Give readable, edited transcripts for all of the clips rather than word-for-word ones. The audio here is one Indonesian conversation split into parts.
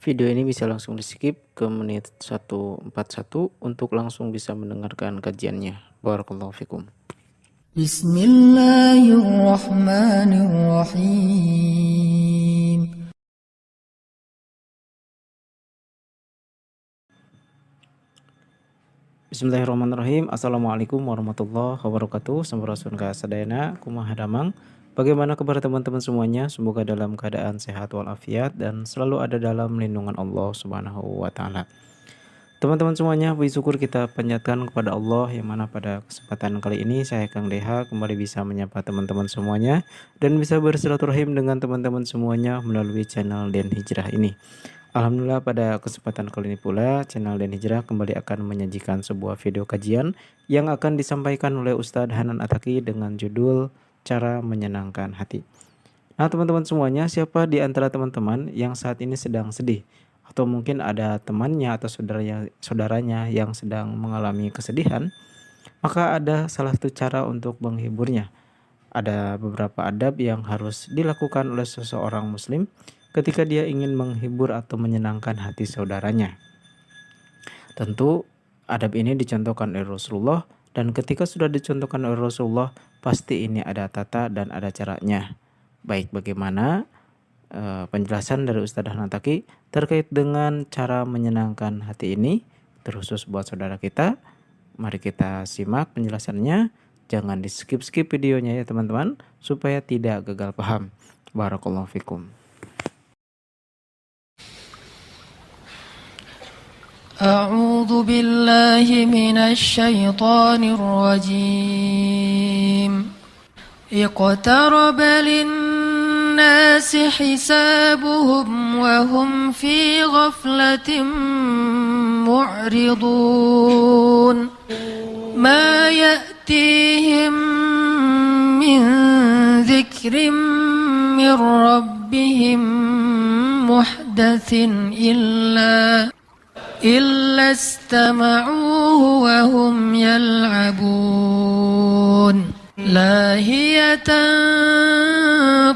Video ini bisa langsung di-skip ke menit 141 untuk langsung bisa mendengarkan kajiannya. Barakallahu fikum. Bismillahirrahmanirrahim. Bismillahirrahmanirrahim. Assalamualaikum warahmatullahi wabarakatuh. Sampurasun ka sadayana kumaha damang. Bagaimana kabar teman-teman semuanya? Semoga dalam keadaan sehat walafiat dan selalu ada dalam lindungan Allah Subhanahu wa taala. Teman-teman semuanya, puji syukur kita panjatkan kepada Allah yang mana pada kesempatan kali ini saya Kang Deha kembali bisa menyapa teman-teman semuanya dan bisa bersilaturahim dengan teman-teman semuanya melalui channel Den Hijrah ini. Alhamdulillah pada kesempatan kali ini pula channel Den Hijrah kembali akan menyajikan sebuah video kajian yang akan disampaikan oleh Ustadz Hanan Ataki dengan judul Cara Menyenangkan Hati. Nah teman-teman semuanya, siapa di antara teman-teman yang saat ini sedang sedih? Atau mungkin ada temannya atau saudaranya yang sedang mengalami kesedihan? Maka ada salah satu cara untuk menghiburnya. Ada beberapa adab yang harus dilakukan oleh seseorang muslim ketika dia ingin menghibur atau menyenangkan hati saudaranya. Tentu adab ini dicontohkan oleh Rasulullah, dan ketika sudah dicontohkan oleh Rasulullah pasti ini ada tata dan ada caranya. Baik, bagaimana penjelasan dari Ustadz Hanataki terkait dengan cara menyenangkan hati ini terkhusus buat saudara kita. Mari kita simak penjelasannya. Jangan di skip videonya ya teman-teman, supaya tidak gagal paham. Barakallahu fikum. A'udzu billahi minasy syaithanir rajim. Iqtaraba lin-nasi hisabuhum wa hum fi ghaflatin mu'ridun. Ma ya'tihim min dzikrin min rabbihim muhdatsin illa istama'uhu wa hum yal'abun. Lahiyatan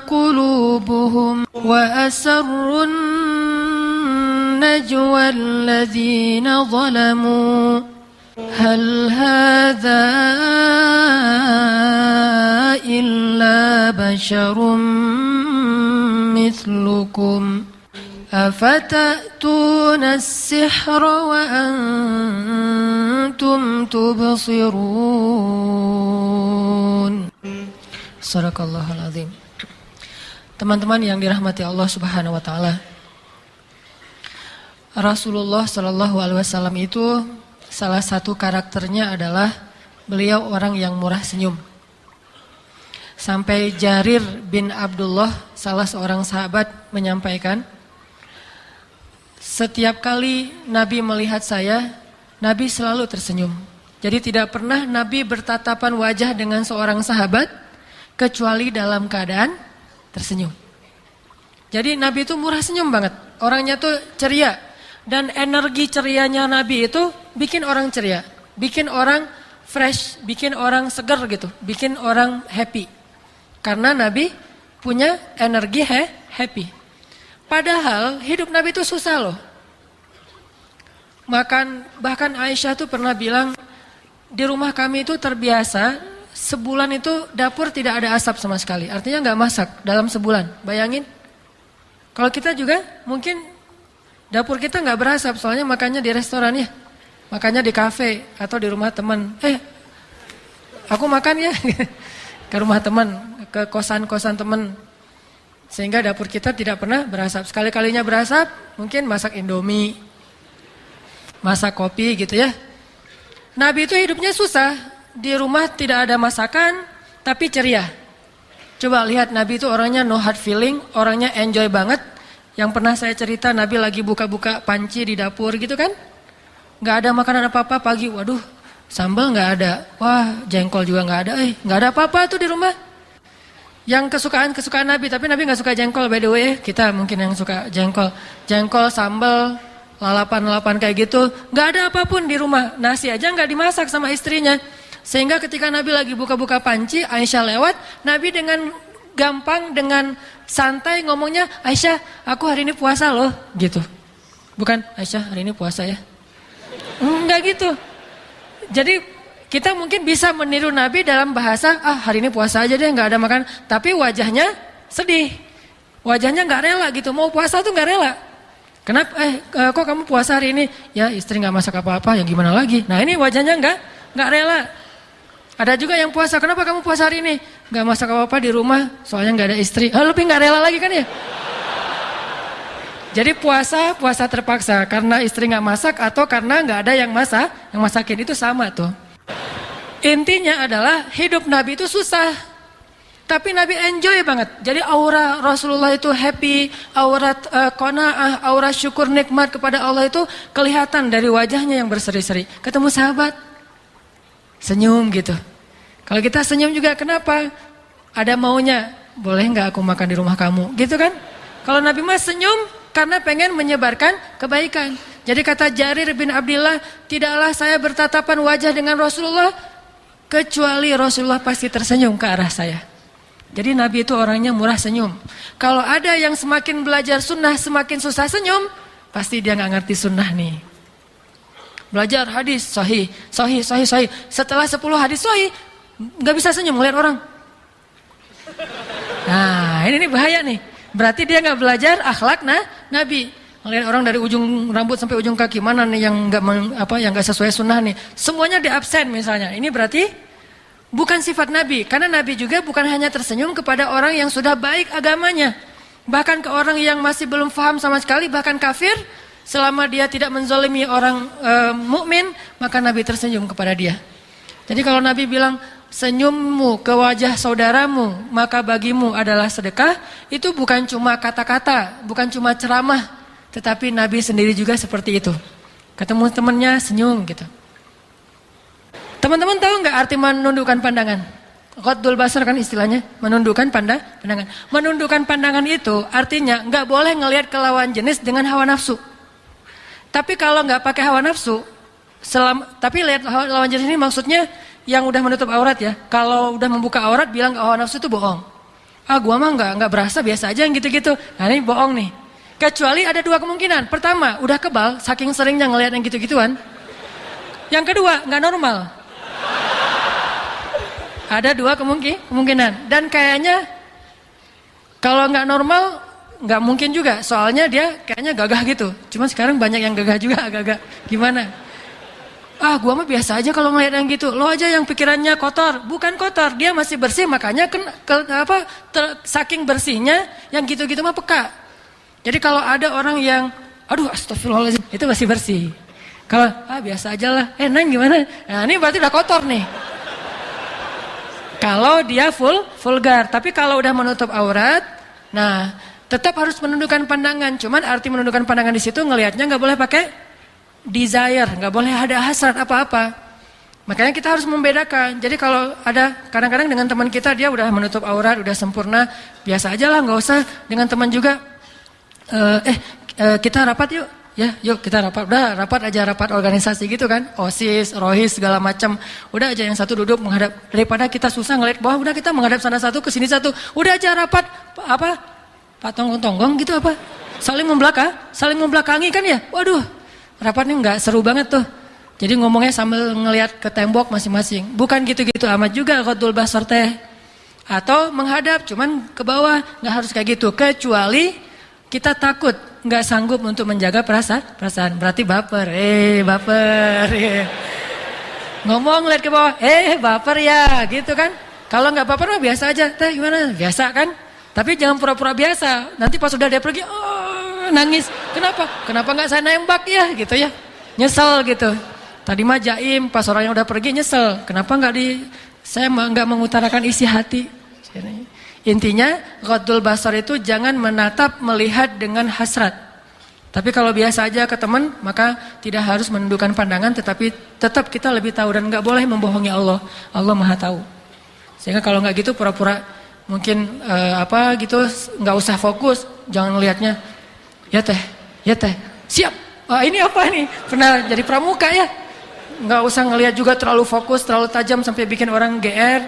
qulubuhum wa asarrun najwa alladhina zalamu hal hadha illa basharum mithlukum afata'tuna as-sihra wa antum tubsirun. Sadaqallahul azim. Teman-teman yang dirahmati Allah Subhanahu wa taala, Rasulullah Shallallahu alaihi wasallam itu salah satu karakternya adalah beliau orang yang murah senyum. Sampai Jarir bin Abdullah, salah seorang sahabat, menyampaikan, setiap kali Nabi melihat saya, Nabi selalu tersenyum. Jadi tidak pernah Nabi bertatapan wajah dengan seorang sahabat kecuali dalam keadaan tersenyum. Jadi Nabi itu murah senyum banget. Orangnya tuh ceria. Dan energi cerianya Nabi itu bikin orang ceria, bikin orang fresh, bikin orang segar gitu, bikin orang happy. Karena Nabi punya energi happy. Padahal hidup Nabi itu susah loh. Bahkan Aisyah tuh pernah bilang, di rumah kami itu terbiasa sebulan itu dapur tidak ada asap sama sekali. Artinya nggak masak dalam sebulan. Bayangin, kalau kita juga mungkin dapur kita nggak berasap, soalnya makannya di restoran ya, makannya di kafe atau di rumah teman. Aku makan ya ke rumah teman, ke kosan-kosan teman. Sehingga dapur kita tidak pernah berasap. Sekali-kalinya berasap, mungkin masak Indomie, masak kopi gitu ya. Nabi itu hidupnya susah. Di rumah tidak ada masakan, tapi ceria. Coba lihat, Nabi itu orangnya no hard feeling, orangnya enjoy banget. Yang pernah saya cerita, Nabi lagi buka-buka panci di dapur gitu kan. Gak ada makanan apa-apa pagi, waduh sambal gak ada. Wah, jengkol juga gak ada. Gak ada apa-apa tuh di rumah. Yang kesukaan Nabi, tapi Nabi gak suka jengkol by the way. Kita mungkin yang suka jengkol. Jengkol, sambal, lalapan-lalapan kayak gitu. Gak ada apapun di rumah. Nasi aja gak dimasak sama istrinya. Sehingga ketika Nabi lagi buka-buka panci, Aisyah lewat, Nabi dengan gampang, dengan santai ngomongnya, Aisyah, aku hari ini puasa loh, gitu. Bukan, Aisyah hari ini puasa ya. Enggak gitu. Jadi kita mungkin bisa meniru Nabi dalam bahasa, hari ini puasa aja deh, nggak ada makan. Tapi wajahnya sedih. Wajahnya nggak rela gitu, mau puasa tuh nggak rela. Kenapa? Kok kamu puasa hari ini? Ya istri nggak masak apa-apa, ya gimana lagi? Nah ini wajahnya nggak rela. Ada juga yang puasa, kenapa kamu puasa hari ini? Nggak masak apa-apa di rumah, soalnya nggak ada istri. Lebih nggak rela lagi kan ya? Jadi puasa terpaksa karena istri nggak masak atau karena nggak ada yang masakin itu sama tuh. Intinya adalah hidup Nabi itu susah, tapi Nabi enjoy banget. Jadi aura Rasulullah itu happy, aura qanaah, aura syukur nikmat kepada Allah itu kelihatan dari wajahnya yang berseri-seri. Ketemu sahabat, senyum gitu. Kalau kita senyum juga kenapa? Ada maunya, boleh nggak aku makan di rumah kamu, gitu kan? Kalau Nabi mas senyum karena pengen menyebarkan kebaikan. Jadi kata Jarir bin Abdillah, tidaklah saya bertatapan wajah dengan Rasulullah kecuali Rasulullah pasti tersenyum ke arah saya. Jadi Nabi itu orangnya murah senyum. Kalau ada yang semakin belajar sunnah semakin susah senyum, pasti dia nggak ngerti sunnah nih. Belajar hadis sahih. Setelah 10 hadis sahih, nggak bisa senyum ngeliat orang. Nah ini bahaya nih. Berarti dia nggak belajar akhlak Nabi. Ngelihat orang dari ujung rambut sampai ujung kaki, mana nih yang nggak sesuai sunnah nih. Semuanya di absen misalnya. Ini berarti bukan sifat Nabi. Karena Nabi juga bukan hanya tersenyum kepada orang yang sudah baik agamanya. Bahkan ke orang yang masih belum paham sama sekali, bahkan kafir, selama dia tidak menzalimi orang mukmin, maka Nabi tersenyum kepada dia. Jadi kalau Nabi bilang, senyummu ke wajah saudaramu, maka bagimu adalah sedekah, itu bukan cuma kata-kata, bukan cuma ceramah, tetapi Nabi sendiri juga seperti itu. Ketemu temannya senyum gitu. Teman-teman tahu nggak arti menundukkan pandangan? Ghaddul basar kan istilahnya, menundukkan pandangan. Menundukkan pandangan itu artinya nggak boleh ngelihat ke lawan jenis dengan hawa nafsu. Tapi kalau nggak pakai hawa nafsu, tapi lihat lawan jenis ini maksudnya yang udah menutup aurat ya. Kalau udah membuka aurat bilang hawa nafsu itu bohong. Gua mah nggak berasa, biasa aja yang gitu-gitu. Nah ini bohong nih. Kecuali ada dua kemungkinan. Pertama, udah kebal saking seringnya ngelihat yang gitu-gituan. Yang kedua, nggak normal. Ada dua kemungkinan. Dan kayaknya kalau nggak normal nggak mungkin juga. Soalnya dia kayaknya gagah gitu. Cuma sekarang banyak yang gagah juga, agak-agak gimana? Gua mah biasa aja kalau ngeliat yang gitu. Lo aja yang pikirannya kotor. Bukan kotor, dia masih bersih. Makanya saking bersihnya yang gitu-gitu mah peka. Jadi kalau ada orang yang astagfirullahaladzim, itu masih bersih. Kalau biasa aja lah. Neng gimana? Nah ini berarti udah kotor nih. Kalau dia vulgar. Tapi kalau udah menutup aurat, nah tetap harus menundukkan pandangan. Cuman arti menundukkan pandangan di situ ngelihatnya nggak boleh pakai desire, nggak boleh ada hasrat apa-apa. Makanya kita harus membedakan. Jadi kalau ada kadang-kadang dengan teman kita dia udah menutup aurat, udah sempurna, biasa aja lah, nggak usah. Dengan teman juga, kita rapat yuk, ya, yuk kita rapat. Udah rapat aja, rapat organisasi gitu kan, OSIS, ROHIS segala macam. Udah aja yang satu duduk menghadap, daripada kita susah ngeliat bawah, udah kita menghadap sana satu ke sini satu. Udah aja rapat Pak tonggong-tonggong gitu apa? Saling membelakangi kan ya. Waduh. Rapatnya nggak seru banget tuh. Jadi ngomongnya sambil ngelihat ke tembok masing-masing. Bukan gitu-gitu amat juga ghaddul basar teh. Atau menghadap cuman ke bawah, nggak harus kayak gitu. Kecuali kita takut nggak sanggup untuk menjaga perasaan. Berarti baper. Baper. Ngomong lihat ke bawah, baper ya, gitu kan. Kalau nggak baper mah biasa aja. Teh gimana? Biasa kan? Tapi jangan pura-pura biasa. Nanti pas udah dia pergi, nangis. Kenapa nggak saya nembak ya gitu ya. Nyesel gitu. Tadi mah jaim, pas orang yang udah pergi nyesel. Kenapa saya nggak mengutarakan isi hati. Intinya ghaddul basar itu jangan menatap, melihat dengan hasrat. Tapi kalau biasa aja ke teman, maka tidak harus menundukkan pandangan, tetapi tetap kita lebih tahu dan nggak boleh membohongi Allah. Allah Maha tahu. Sehingga kalau nggak gitu pura-pura mungkin gitu, nggak usah fokus, jangan ngelihatnya. Ya teh, siap. Ini apa nih? Pernah jadi pramuka ya? Nggak usah ngelihat juga terlalu fokus, terlalu tajam sampai bikin orang GR.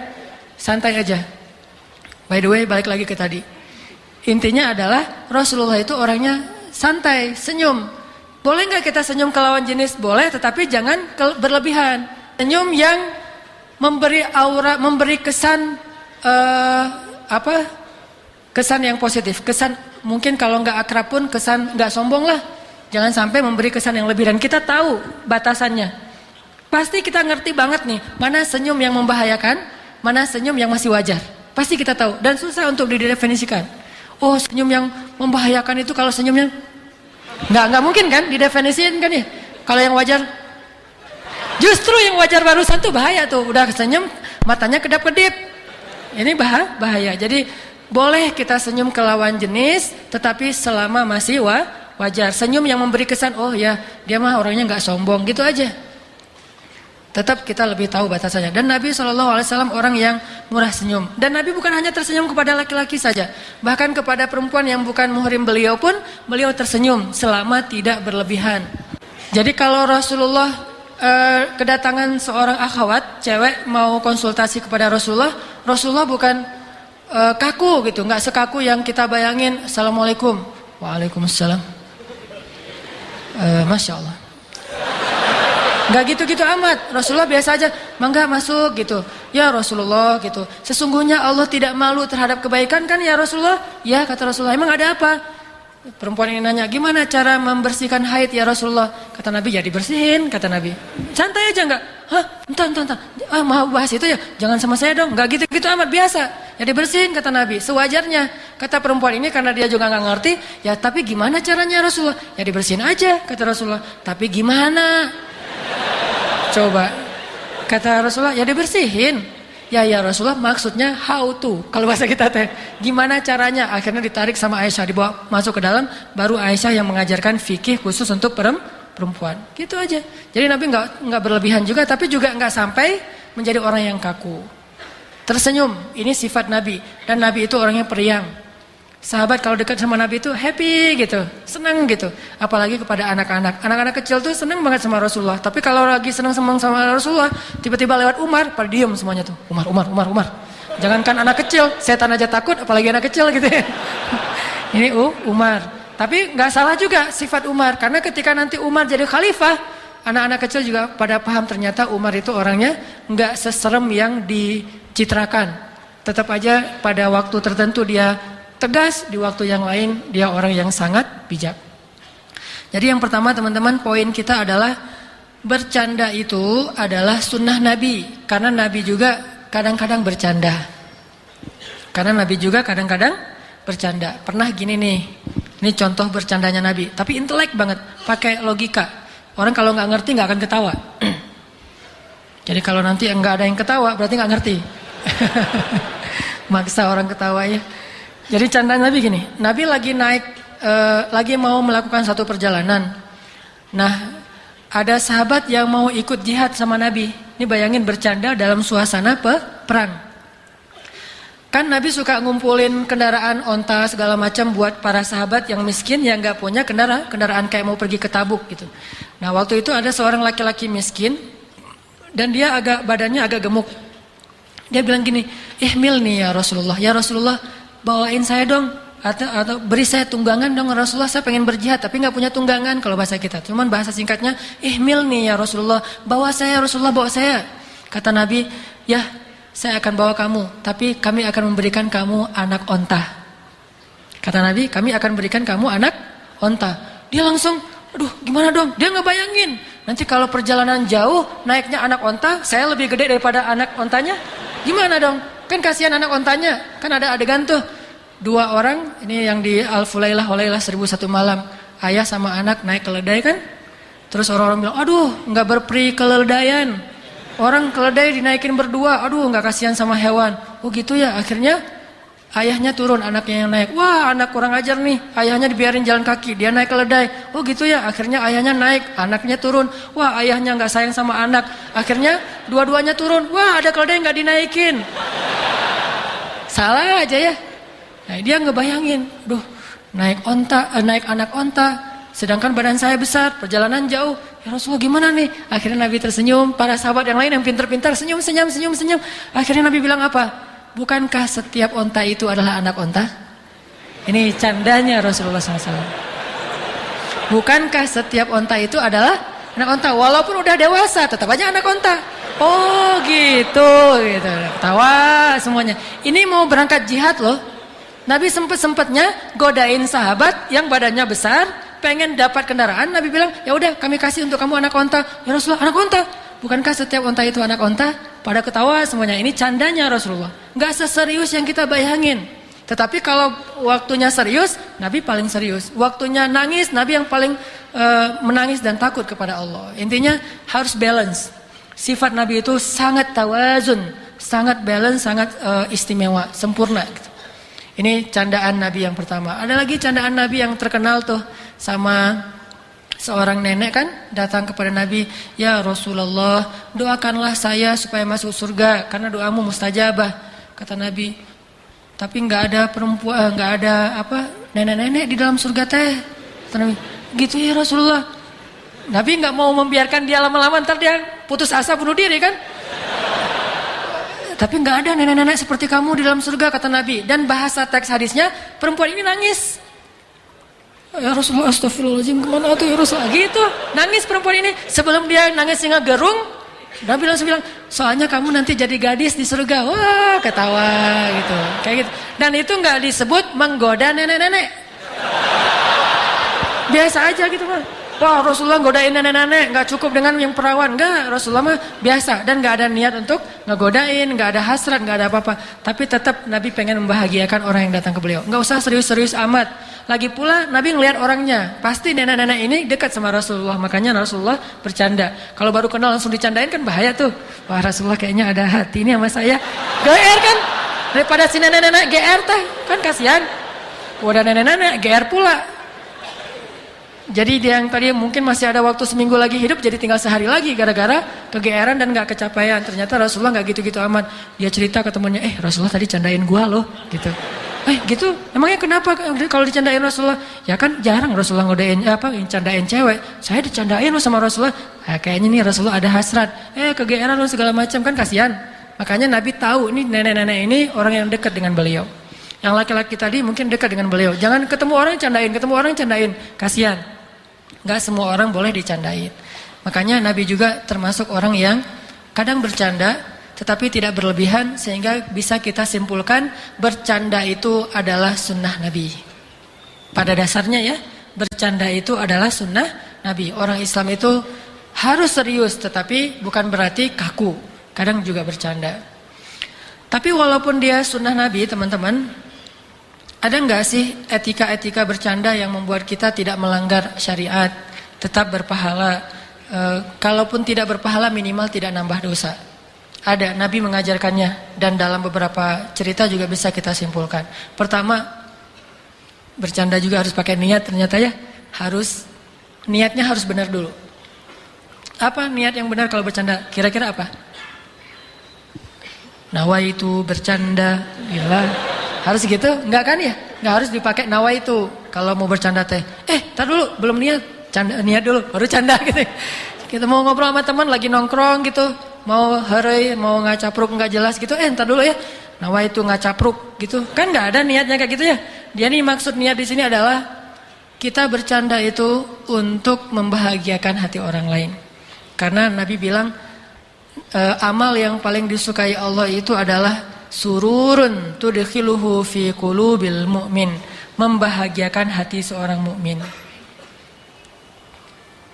Santai aja. By the way, balik lagi ke tadi. Intinya adalah Rasulullah itu orangnya santai, senyum. Boleh nggak kita senyum ke lawan jenis? Boleh, tetapi jangan berlebihan. Senyum yang memberi aura, memberi kesan kesan yang positif. Kesan mungkin kalau nggak akrab pun kesan nggak sombong lah. Jangan sampai memberi kesan yang lebih, dan kita tahu batasannya. Pasti kita ngerti banget nih, mana senyum yang membahayakan, mana senyum yang masih wajar. Pasti kita tahu, dan susah untuk didefinisikan. Oh, senyum yang membahayakan itu kalau senyumnya nggak mungkin kan didefinisikan kan ya. Kalau yang wajar, justru yang wajar barusan tuh bahaya tuh. Udah senyum, matanya kedap-kedip. Ini bahaya. Jadi boleh kita senyum ke lawan jenis, tetapi selama masih wajar. Senyum yang memberi kesan, oh ya dia mah orangnya nggak sombong gitu aja. Tetap kita lebih tahu batasannya. Dan Nabi SAW orang yang murah senyum. Dan Nabi bukan hanya tersenyum kepada laki-laki saja. Bahkan kepada perempuan yang bukan muhrim beliau pun, beliau tersenyum selama tidak berlebihan. Jadi kalau Rasulullah kedatangan seorang akhwat, cewek mau konsultasi kepada Rasulullah, Rasulullah bukan kaku gitu. Nggak sekaku yang kita bayangin. Assalamualaikum. Waalaikumsalam. Masya Allah. Gak gitu-gitu amat. Rasulullah biasa aja, mangga masuk gitu. Ya Rasulullah gitu. Sesungguhnya Allah tidak malu terhadap kebaikan kan ya Rasulullah? Ya kata Rasulullah, emang ada apa? Perempuan ini nanya, gimana cara membersihkan haid ya Rasulullah? Kata Nabi, ya dibersihin kata Nabi. Santai aja enggak? Hah? Entah. Mau bahas itu ya? Jangan sama saya dong. Gak gitu-gitu amat, biasa. Ya dibersihin kata Nabi, sewajarnya. Kata perempuan ini karena dia juga gak ngerti, ya tapi gimana caranya Rasulullah? Ya dibersihin aja kata Rasulullah. Tapi gimana? Coba, kata Rasulullah, ya dibersihin. Ya Rasulullah, maksudnya how to. Kalau bahasa kita teh, gimana caranya? Akhirnya ditarik sama Aisyah, dibawa masuk ke dalam. Baru Aisyah yang mengajarkan fikih khusus untuk perempuan. Gitu aja. Jadi Nabi nggak berlebihan juga, tapi juga nggak sampai menjadi orang yang kaku. Tersenyum, ini sifat Nabi. Dan Nabi itu orangnya periang. Sahabat kalau dekat sama Nabi itu happy gitu, senang gitu. Apalagi kepada anak-anak. Anak-anak kecil tuh senang banget sama Rasulullah. Tapi kalau lagi senang sama Rasulullah, tiba-tiba lewat Umar, pada diem semuanya tuh. Umar. Jangankan anak kecil, setan aja takut, apalagi anak kecil gitu ya. Ini Umar. Tapi nggak salah juga sifat Umar, karena ketika nanti Umar jadi khalifah, anak-anak kecil juga pada paham ternyata Umar itu orangnya nggak seserem yang dicitrakan. Tetap aja pada waktu tertentu dia tegas, di waktu yang lain dia orang yang sangat bijak. Jadi yang pertama teman-teman, poin kita adalah bercanda itu adalah sunnah Nabi. Karena Nabi juga kadang-kadang bercanda. Pernah gini nih, ini contoh bercandanya Nabi. Tapi intelek banget, pakai logika. Orang kalau nggak ngerti nggak akan ketawa. Jadi kalau nanti nggak ada yang ketawa berarti nggak ngerti. Maksa orang ketawa ya. Jadi candaan Nabi gini, Nabi lagi lagi mau melakukan satu perjalanan. Nah, ada sahabat yang mau ikut jihad sama Nabi. Ini bayangin bercanda dalam suasana perang. Kan Nabi suka ngumpulin kendaraan, onta segala macam buat para sahabat yang miskin yang nggak punya kendaraan kayak mau pergi ke Tabuk gitu. Nah, waktu itu ada seorang laki-laki miskin dan dia badannya agak gemuk. Dia bilang gini, ihmil nih ya Rasulullah, bawain saya dong, atau beri saya tunggangan dong Rasulullah, saya pengen berjihad tapi nggak punya tunggangan kalau bahasa kita. Cuman bahasa singkatnya, ihmil nih ya Rasulullah, bawa saya Rasulullah, bawa saya. Kata Nabi, ya saya akan bawa kamu, tapi kami akan memberikan kamu anak onta. Kata Nabi, kami akan berikan kamu anak onta. Dia langsung, aduh gimana dong, dia nggak bayangin. Nanti kalau perjalanan jauh, naiknya anak onta, saya lebih gede daripada anak ontanya. Gimana dong? Kan kasihan anak ontanya. Kan ada adegan tuh. 2 orang, ini yang di Al-Fulailah 1001 malam. Ayah sama anak naik keledai kan. Terus orang-orang bilang, aduh gak berperi keledaian. Orang keledai dinaikin berdua, aduh gak kasihan sama hewan. Oh gitu ya, akhirnya ayahnya turun, anaknya yang naik. Wah anak kurang ajar nih, ayahnya dibiarin jalan kaki, dia naik keledai. Oh gitu ya, akhirnya ayahnya naik, anaknya turun. Wah ayahnya gak sayang sama anak. Akhirnya dua-duanya turun, wah ada keledai gak dinaikin. Salah aja ya. Nah, dia ngebayangin, duh naik anak onta, sedangkan badan saya besar, perjalanan jauh. Ya Rasulullah gimana nih? Akhirnya Nabi tersenyum, para sahabat yang lain yang pintar-pintar senyum. Akhirnya Nabi bilang apa? Bukankah setiap onta itu adalah anak onta? Ini candanya Rasulullah SAW. Bukankah setiap onta itu adalah anak onta? Walaupun udah dewasa, tetap aja anak onta. Oh gitu. Tawa semuanya. Ini mau berangkat jihad loh. Nabi sempet-sempetnya godain sahabat yang badannya besar, pengen dapat kendaraan. Nabi bilang, ya udah kami kasih untuk kamu anak onta. Ya Rasulullah, anak onta? Bukankah setiap onta itu anak onta? Pada ketawa semuanya. Ini candanya Rasulullah. Nggak seserius yang kita bayangin. Tetapi kalau waktunya serius, Nabi paling serius. Waktunya nangis, Nabi yang paling menangis dan takut kepada Allah. Intinya harus balance. Sifat Nabi itu sangat tawazun, sangat balance, sangat istimewa, sempurna. Gitu. Ini candaan Nabi yang pertama. Ada lagi candaan Nabi yang terkenal tuh sama seorang nenek kan datang kepada Nabi, ya Rasulullah, doakanlah saya supaya masuk surga karena doamu mustajabah. Kata Nabi, tapi nggak ada perempuan, nggak ada nenek-nenek di dalam surga teh. Kata Nabi, gitu ya Rasulullah. Nabi nggak mau membiarkan dia lama-lama, ntar dia putus asa bunuh diri kan. Tapi nggak ada nenek-nenek seperti kamu di dalam surga, kata Nabi. Dan bahasa teks hadisnya, perempuan ini nangis. Ya Rasulullah, astagfirullahaladzim, kemana tuh ya Rasulullah? Gitu, nangis perempuan ini. Sebelum dia nangis hingga gerung, Nabi langsung bilang, soalnya kamu nanti jadi gadis di surga. Wah, ketawa gitu. Kayak gitu. Dan itu nggak disebut menggoda nenek-nenek. Biasa aja gitu kan. Wah, Rasulullah godain nenek-nenek, nggak cukup dengan yang perawan. Nggak, Rasulullah mah biasa. Dan nggak ada niat untuk ngegodain, nggak ada hasrat, nggak ada apa-apa. Tapi tetap Nabi pengen membahagiakan orang yang datang ke beliau. Nggak usah serius-serius amat. Lagi pula Nabi ngelihat orangnya. Pasti nenek-nenek ini dekat sama Rasulullah. Makanya Rasulullah bercanda. Kalau baru kenal langsung dicandain kan bahaya tuh. Wah, Rasulullah kayaknya ada hati ini sama saya. GR kan? Daripada si nenek-nenek GR teh. Kan kasihan. Udah nenek-nenek GR pula. Jadi dia yang tadi mungkin masih ada waktu seminggu lagi hidup, jadi tinggal sehari lagi gara-gara kegeeran dan gak kecapaian. Ternyata Rasulullah gak gitu-gitu amat. Dia cerita ke temannya, Rasulullah tadi candain gua loh, gitu. Gitu, emangnya kenapa kalau dicandain Rasulullah? Ya kan jarang Rasulullah ngodain candain cewek. Saya dicandain loh sama Rasulullah. Kayaknya nih Rasulullah ada hasrat. Kegeeran loh segala macam, kan kasihan. Makanya Nabi tahu ini nenek-nenek ini orang yang dekat dengan beliau. Yang laki-laki tadi mungkin dekat dengan beliau. Jangan ketemu orang candain, kasihan. Gak semua orang boleh dicandain. Makanya Nabi juga termasuk orang yang kadang bercanda tetapi tidak berlebihan, sehingga bisa kita simpulkan bercanda itu adalah sunnah Nabi. Pada dasarnya ya, bercanda itu adalah sunnah Nabi. Orang Islam itu harus serius, tetapi bukan berarti kaku. Kadang juga bercanda. Tapi walaupun dia sunnah Nabi, teman-teman, ada nggak sih etika-etika bercanda yang membuat kita tidak melanggar syariat, tetap berpahala? Kalaupun tidak berpahala, minimal tidak nambah dosa. Ada, Nabi mengajarkannya, dan dalam beberapa cerita juga bisa kita simpulkan. Pertama, bercanda juga harus pakai niat ternyata ya. Niatnya harus benar dulu. Apa niat yang benar kalau bercanda? Kira-kira apa? Nawaitu bercanda, gila. Harus gitu? Enggak kan ya? Enggak harus dipakai nawaitu kalau mau bercanda teh. Tar dulu, belum niat. Niat dulu, baru canda gitu. Kita mau ngobrol sama teman lagi nongkrong gitu, mau hereuy, mau ngacapruk enggak jelas gitu. Ntar dulu ya. Nawaitu ngacapruk gitu. Kan enggak ada niatnya kayak gitu ya. Dia nih maksud niat di sini adalah kita bercanda itu untuk membahagiakan hati orang lain. Karena Nabi bilang amal yang paling disukai Allah itu adalah sururun tudkhiluhu fi qulubil mu'min, membahagiakan hati seorang mukmin.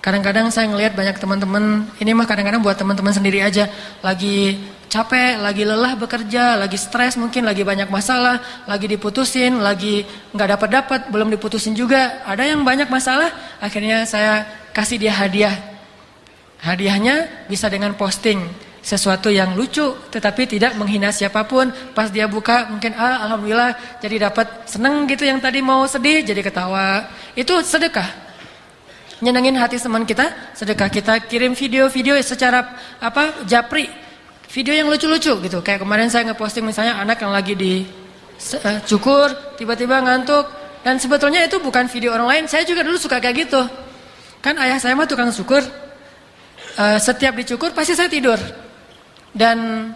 Kadang-kadang saya ngelihat banyak teman-teman, ini mah kadang-kadang buat teman-teman sendiri aja, lagi capek, lagi lelah bekerja, lagi stres mungkin, lagi banyak masalah, lagi diputusin, lagi nggak dapat, belum diputusin juga, ada yang banyak masalah, akhirnya saya kasih dia hadiah. Hadiahnya bisa dengan posting sesuatu yang lucu tetapi tidak menghina siapapun. Pas dia buka mungkin alhamdulillah jadi dapat seneng gitu, yang tadi mau sedih jadi ketawa. Itu sedekah. Nyenengin hati teman kita, sedekah. Kita kirim video-video secara japri. Video yang lucu-lucu gitu. Kayak kemarin saya ngeposting misalnya anak yang lagi cukur tiba-tiba ngantuk, dan sebetulnya itu bukan video orang lain. Saya juga dulu suka kayak gitu. Kan ayah saya mah tukang syukur. Setiap dicukur pasti saya tidur. Dan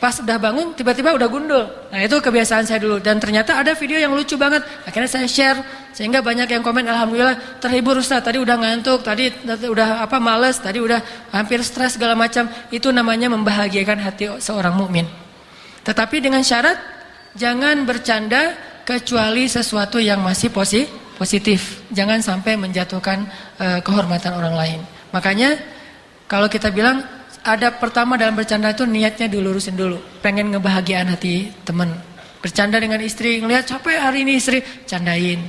Pas udah bangun tiba-tiba udah gundul. Nah itu kebiasaan saya dulu. Dan ternyata ada video yang lucu banget. Akhirnya saya share. Sehingga banyak yang komen, alhamdulillah terhibur Ustaz. Tadi udah ngantuk, tadi udah males, tadi udah hampir stres segala macam. Itu namanya membahagiakan hati seorang mukmin. Tetapi dengan syarat jangan bercanda kecuali sesuatu yang masih positif. Jangan sampai menjatuhkan kehormatan orang lain. Makanya kalau kita bilang ada pertama dalam bercanda itu niatnya dilurusin dulu. Pengen ngebahagiaan hati teman. Bercanda dengan istri, ngelihat capek hari ini istri, candain.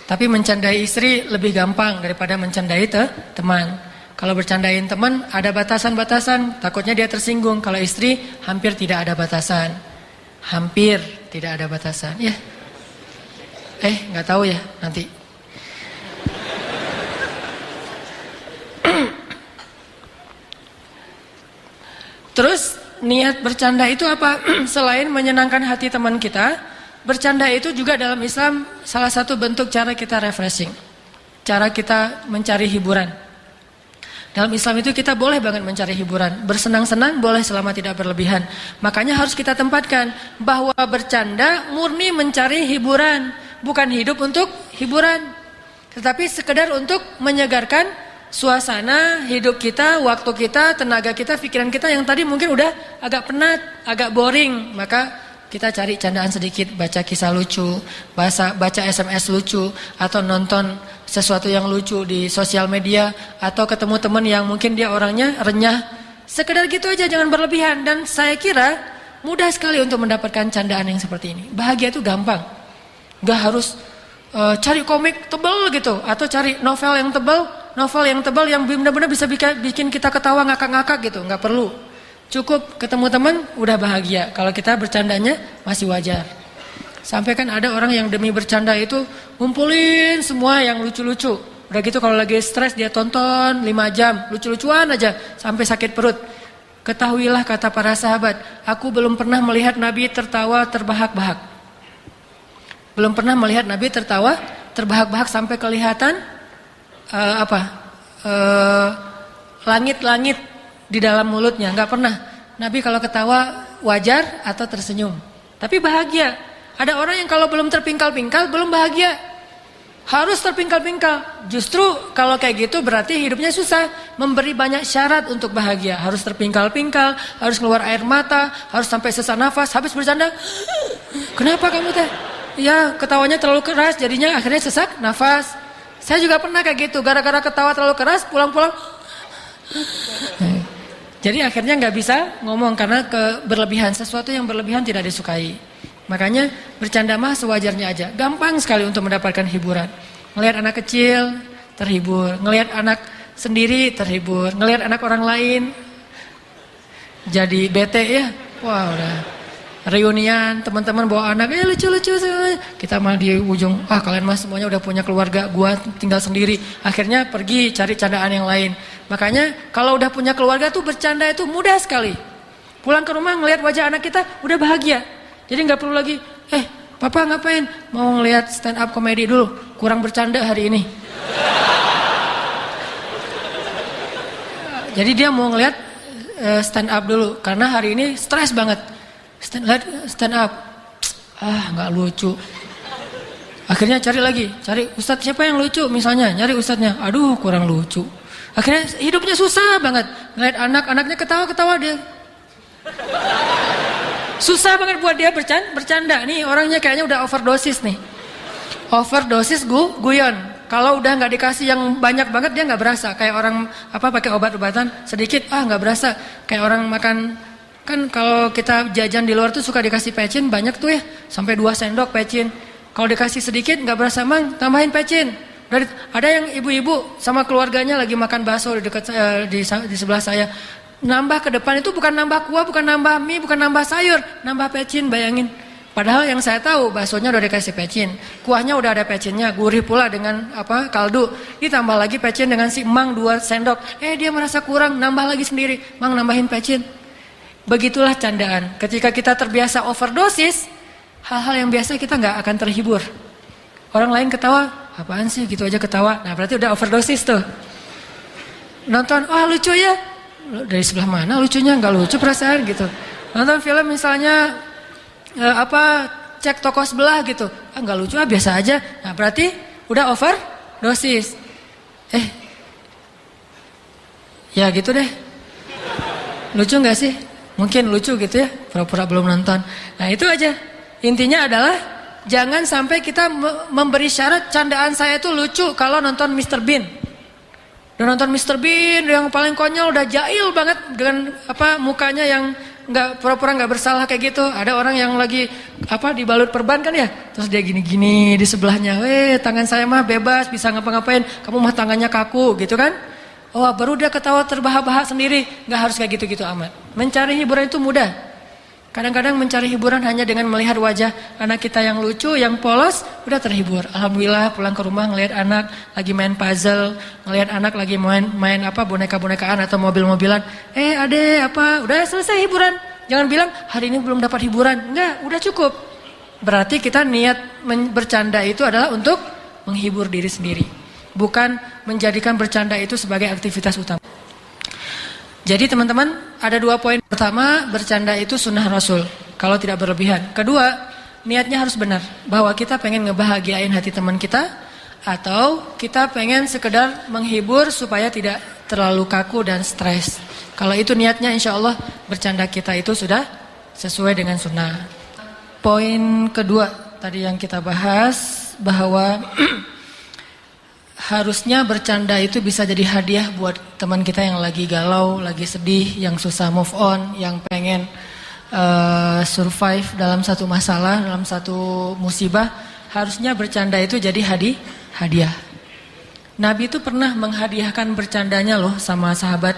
Tapi mencandai istri lebih gampang daripada mencandai teman. Kalau bercandain teman ada batasan-batasan, takutnya dia tersinggung. Kalau istri hampir tidak ada batasan. Hampir tidak ada batasan. Ya. Nggak tahu ya nanti. Terus niat bercanda itu apa? Selain menyenangkan hati teman kita, bercanda itu juga dalam Islam salah satu bentuk cara kita refreshing. Cara kita mencari hiburan. Dalam Islam itu kita boleh banget mencari hiburan. Bersenang-senang boleh selama tidak berlebihan. Makanya harus kita tempatkan bahwa bercanda murni mencari hiburan. Bukan hidup untuk hiburan. Tetapi sekedar untuk menyegarkan suasana hidup kita, waktu kita, tenaga kita, pikiran kita yang tadi mungkin udah agak penat, agak boring. Maka kita cari candaan sedikit, baca kisah lucu, baca SMS lucu, atau nonton sesuatu yang lucu di sosial media, atau ketemu teman yang mungkin dia orangnya renyah. Sekedar gitu aja, jangan berlebihan. Dan saya kira mudah sekali untuk mendapatkan candaan yang seperti ini. Bahagia itu gampang. Gak harus cari komik tebal gitu, atau cari novel yang tebal yang benar-benar bisa bikin kita ketawa ngakak-ngakak gitu, nggak perlu. Cukup ketemu teman udah bahagia. Kalau kita bercandanya masih wajar. Sampai kan ada orang yang demi bercanda itu ngumpulin semua yang lucu-lucu. Udah gitu kalau lagi stres dia tonton 5 jam lucu-lucuan aja sampai sakit perut. Ketahuilah kata para sahabat, aku belum pernah melihat Nabi tertawa terbahak-bahak. Belum pernah melihat Nabi tertawa terbahak-bahak sampai kelihatan langit-langit di dalam mulutnya. Nggak pernah. Nabi kalau ketawa wajar atau tersenyum, tapi bahagia. Ada orang yang kalau belum terpingkal-pingkal belum bahagia, harus terpingkal-pingkal. Justru kalau kayak gitu berarti hidupnya susah. Memberi banyak syarat untuk bahagia. Harus terpingkal-pingkal, harus keluar air mata, harus sampai sesak nafas. Habis bercanda, kenapa kamu teh? Ya ketawanya terlalu keras, jadinya akhirnya sesak nafas. Saya juga pernah kayak gitu, gara-gara ketawa terlalu keras, pulang-pulang. Jadi akhirnya nggak bisa ngomong karena berlebihan. Sesuatu yang berlebihan tidak disukai. Makanya bercanda mah sewajarnya aja. Gampang sekali untuk mendapatkan hiburan. Ngelihat anak kecil terhibur, ngelihat anak sendiri terhibur, ngelihat anak orang lain jadi bete ya. Wah udah reunian teman-teman bawa anak, lucu-lucu. Kita mah di ujung, kalian mah semuanya udah punya keluarga, gua tinggal sendiri. Akhirnya pergi cari candaan yang lain. Makanya kalau udah punya keluarga tuh bercanda itu mudah sekali. Pulang ke rumah ngelihat wajah anak kita udah bahagia. Jadi nggak perlu lagi, papa ngapain? Mau ngelihat stand up komedi dulu, kurang bercanda hari ini. Jadi dia mau ngelihat stand up dulu karena hari ini stres banget. Stand up, nggak lucu. Akhirnya cari ustadz siapa yang lucu misalnya, nyari ustadznya, aduh kurang lucu. Akhirnya hidupnya susah banget. Ngeliat anak-anaknya ketawa-ketawa dia. Susah banget buat dia bercanda. Nih orangnya kayaknya udah overdosis nih. Overdosis guyon. Kalau udah nggak dikasih yang banyak banget dia nggak berasa. Kayak orang pakai obat-obatan sedikit, nggak berasa. Kayak orang makan. Kan kalau kita jajan di luar tuh suka dikasih pecin banyak tuh ya, sampai 2 sendok pecin. Kalau dikasih sedikit nggak berasa mang, tambahin pecin. Ada yang ibu-ibu sama keluarganya lagi makan bakso di dekat di sebelah saya. Nambah ke depan itu bukan nambah kuah, bukan nambah mie, bukan nambah sayur, nambah pecin, bayangin. Padahal yang saya tahu baksonya udah dikasih pecin, kuahnya udah ada pecinnya, gurih pula dengan kaldu. Ditambah lagi pecin dengan si emang 2 sendok. Dia merasa kurang, nambah lagi sendiri, mang nambahin pecin. Begitulah candaan. Ketika kita terbiasa overdosis, hal-hal yang biasa kita nggak akan terhibur. Orang lain ketawa, apaan sih gitu aja ketawa. Nah berarti udah overdosis tuh. Nonton, lucu ya. dari sebelah mana lucunya, nggak lucu perasaan gitu. Nonton film misalnya cek toko sebelah gitu, nggak lucu, biasa aja. Nah berarti udah overdosis. Ya gitu deh. Lucu nggak sih? Mungkin lucu gitu ya, pura-pura belum nonton. Nah itu aja. Intinya adalah jangan sampai kita memberi syarat candaan saya itu lucu kalau nonton Mr. Bean. Udah nonton Mr. Bean yang paling konyol, udah jahil banget dengan mukanya yang nggak pura-pura nggak bersalah kayak gitu. Ada orang yang lagi dibalut perban kan ya, terus dia gini-gini di sebelahnya, tangan saya mah bebas bisa ngapa-ngapain, kamu mah tangannya kaku gitu kan. Oh baru dia ketawa terbahak-bahak sendiri. Nggak harus kayak gitu-gitu amat. Mencari hiburan itu mudah. Kadang-kadang mencari hiburan hanya dengan melihat wajah anak kita yang lucu, yang polos, udah terhibur. Alhamdulillah pulang ke rumah ngelihat anak lagi main puzzle, ngelihat anak lagi main boneka-bonekaan atau mobil-mobilan. Ade udah selesai hiburan. Jangan bilang hari ini belum dapat hiburan. Enggak, udah cukup. Berarti kita niat bercanda itu adalah untuk menghibur diri sendiri, bukan menjadikan bercanda itu sebagai aktivitas utama. Jadi teman-teman, ada 2 poin. Pertama, bercanda itu sunnah Rasul, kalau tidak berlebihan. Kedua, niatnya harus benar, bahwa kita pengen ngebahagiain hati teman kita, atau kita pengen sekedar menghibur supaya tidak terlalu kaku dan stres. Kalau itu niatnya, insya Allah bercanda kita itu sudah sesuai dengan sunnah. Poin kedua, tadi yang kita bahas, bahwa harusnya bercanda itu bisa jadi hadiah buat teman kita yang lagi galau, lagi sedih, yang susah move on, yang pengen survive dalam satu masalah, dalam satu musibah. Harusnya bercanda itu jadi hadiah. Nabi itu pernah menghadiahkan bercandanya loh sama sahabat.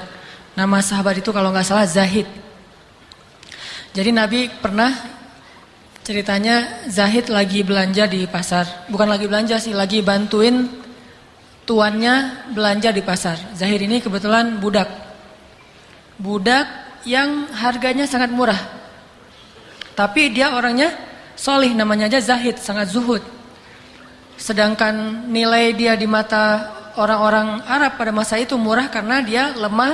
Nama sahabat itu kalau nggak salah Zahid. Jadi Nabi pernah, ceritanya Zahid lagi belanja di pasar. Bukan lagi belanja sih, lagi bantuin tuannya belanja di pasar. Zahid ini kebetulan budak yang harganya sangat murah. Tapi dia orangnya solih, namanya aja Zahid, sangat zuhud. Sedangkan nilai dia di mata orang-orang Arab pada masa itu murah karena dia lemah,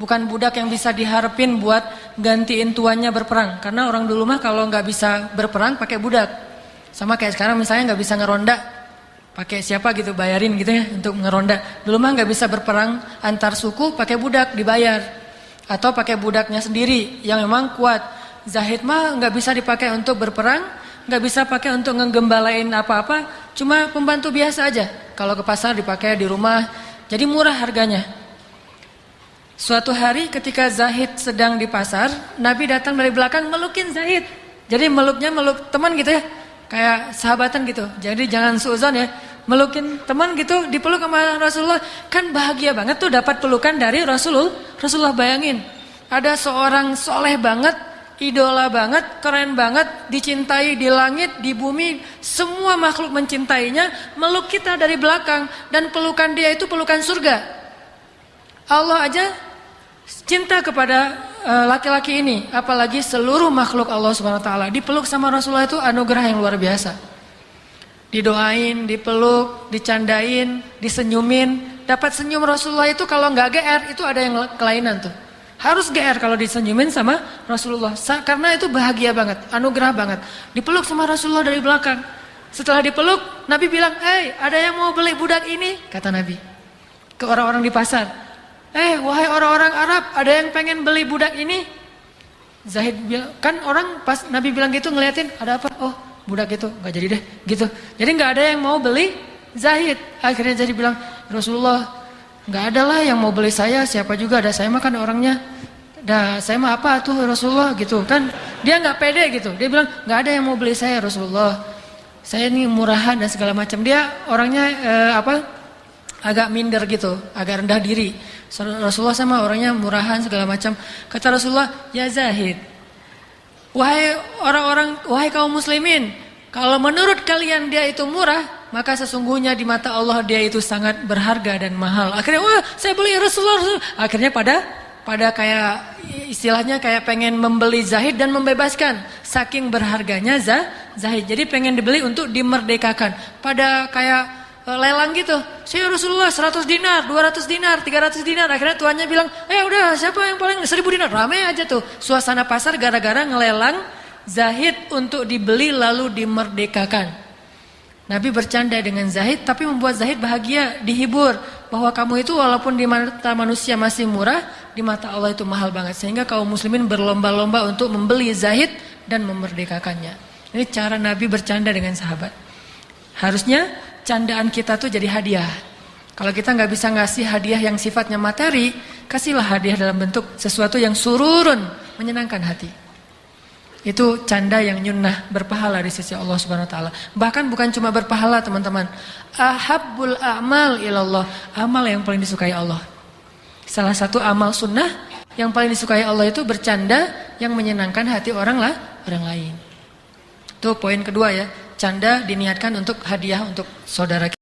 bukan budak yang bisa diharapin buat gantiin tuannya berperang. Karena orang dulu mah kalau nggak bisa berperang pakai budak. Sama kayak sekarang misalnya nggak bisa ngeronda, pakai siapa gitu, bayarin gitu ya untuk ngeronda. Dulu mah nggak bisa berperang antar suku, pakai budak dibayar, atau pakai budaknya sendiri yang memang kuat. Zahid mah nggak bisa dipakai untuk berperang, nggak bisa pakai untuk ngegembalain apa-apa, cuma pembantu biasa aja. Kalau ke pasar dipakai di rumah, jadi murah harganya. Suatu hari ketika Zahid sedang di pasar, Nabi datang dari belakang melukin Zahid. Jadi meluknya meluk teman gitu ya, kayak sahabatan gitu. Jadi jangan suuzon ya, melukin teman gitu, dipeluk sama Rasulullah. Kan bahagia banget tuh dapat pelukan dari Rasulullah. Bayangin, ada seorang soleh banget, idola banget, keren banget, dicintai di langit, di bumi, semua makhluk mencintainya, meluk kita dari belakang. Dan pelukan dia itu pelukan surga. Allah aja cinta kepada laki-laki ini, apalagi seluruh makhluk Allah Subhanahu wa taala. Dipeluk sama Rasulullah itu anugerah yang luar biasa. Didoain, dipeluk, dicandain, disenyumin. Dapat senyum Rasulullah itu kalau nggak GR itu ada yang kelainan tuh. Harus GR kalau disenyumin sama Rasulullah, karena itu bahagia banget, anugerah banget. Dipeluk sama Rasulullah dari belakang. Setelah dipeluk, Nabi bilang, ada yang mau beli budak ini? Kata Nabi ke orang-orang di pasar. Wahai orang-orang Arab, ada yang pengen beli budak ini? Zahid bilang, kan orang pas Nabi bilang gitu ngeliatin, ada apa? Oh budak itu, gak jadi deh gitu. Jadi gak ada yang mau beli Zahid. Akhirnya jadi bilang, Rasulullah, gak ada lah yang mau beli saya, siapa juga ada, saya makan orangnya. Saya mah apa tuh Rasulullah gitu kan. Dia gak pede gitu, dia bilang gak ada yang mau beli saya Rasulullah, saya ini murahan dan segala macam. Dia orangnya agak minder gitu, agak rendah diri. Rasulullah sama orangnya murahan segala macam. Kata Rasulullah, ya Zahid, wahai kaum muslimin, kalau menurut kalian dia itu murah, maka sesungguhnya di mata Allah dia itu sangat berharga dan mahal. Akhirnya, saya beli Rasulullah. Akhirnya pada kayak istilahnya kayak pengen membeli Zahid dan membebaskan, saking berharganya Zahid. Jadi pengen dibeli untuk dimerdekakan. Pada kayak lelang gitu. Saya Rasulullah 100 dinar, 200 dinar, 300 dinar. Akhirnya tuannya bilang, udah siapa yang paling 1000 dinar. Ramai aja tuh suasana pasar gara-gara ngelelang Zahid untuk dibeli lalu dimerdekakan. Nabi bercanda dengan Zahid tapi membuat Zahid bahagia, dihibur. Bahwa kamu itu walaupun di mata manusia masih murah, di mata Allah itu mahal banget. Sehingga kaum muslimin berlomba-lomba untuk membeli Zahid dan memerdekakannya. Ini cara Nabi bercanda dengan sahabat. Harusnya candaan kita tuh jadi hadiah. Kalau kita nggak bisa ngasih hadiah yang sifatnya materi, kasihlah hadiah dalam bentuk sesuatu yang sururun, menyenangkan hati. Itu canda yang nyunnah, berpahala di sisi Allah Subhanahu wa taala. Bahkan bukan cuma berpahala, teman-teman. Ahabbul a'mal ilallah, amal yang paling disukai Allah. Salah satu amal sunnah yang paling disukai Allah itu bercanda yang menyenangkan hati orang lain. Itu poin kedua ya. Canda diniatkan untuk hadiah untuk saudara kita.